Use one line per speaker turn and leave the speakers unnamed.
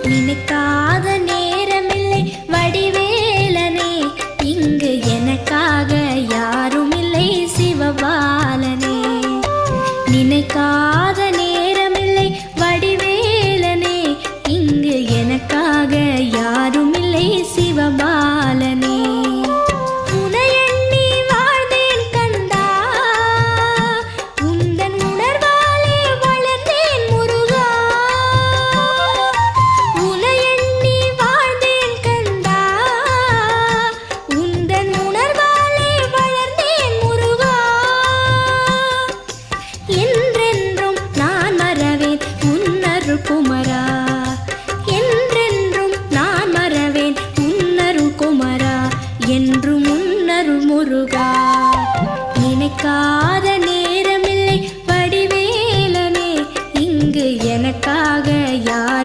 நினைக்காத நேரமில்லை வடிவேலனே, இங்கு எனக்காக யாரும் இல்லை சிவபாலனே. நினைக்காத நேரமில்லை வடிவேலனே, இங்கு எனக்காக யாரும் இல்லை சிவபாலனே. குமரா என்றென்றும் நான் மறவேன் உன்னருள் குமரா, என்றும் உன்னருள் முருகா. நினைக்காத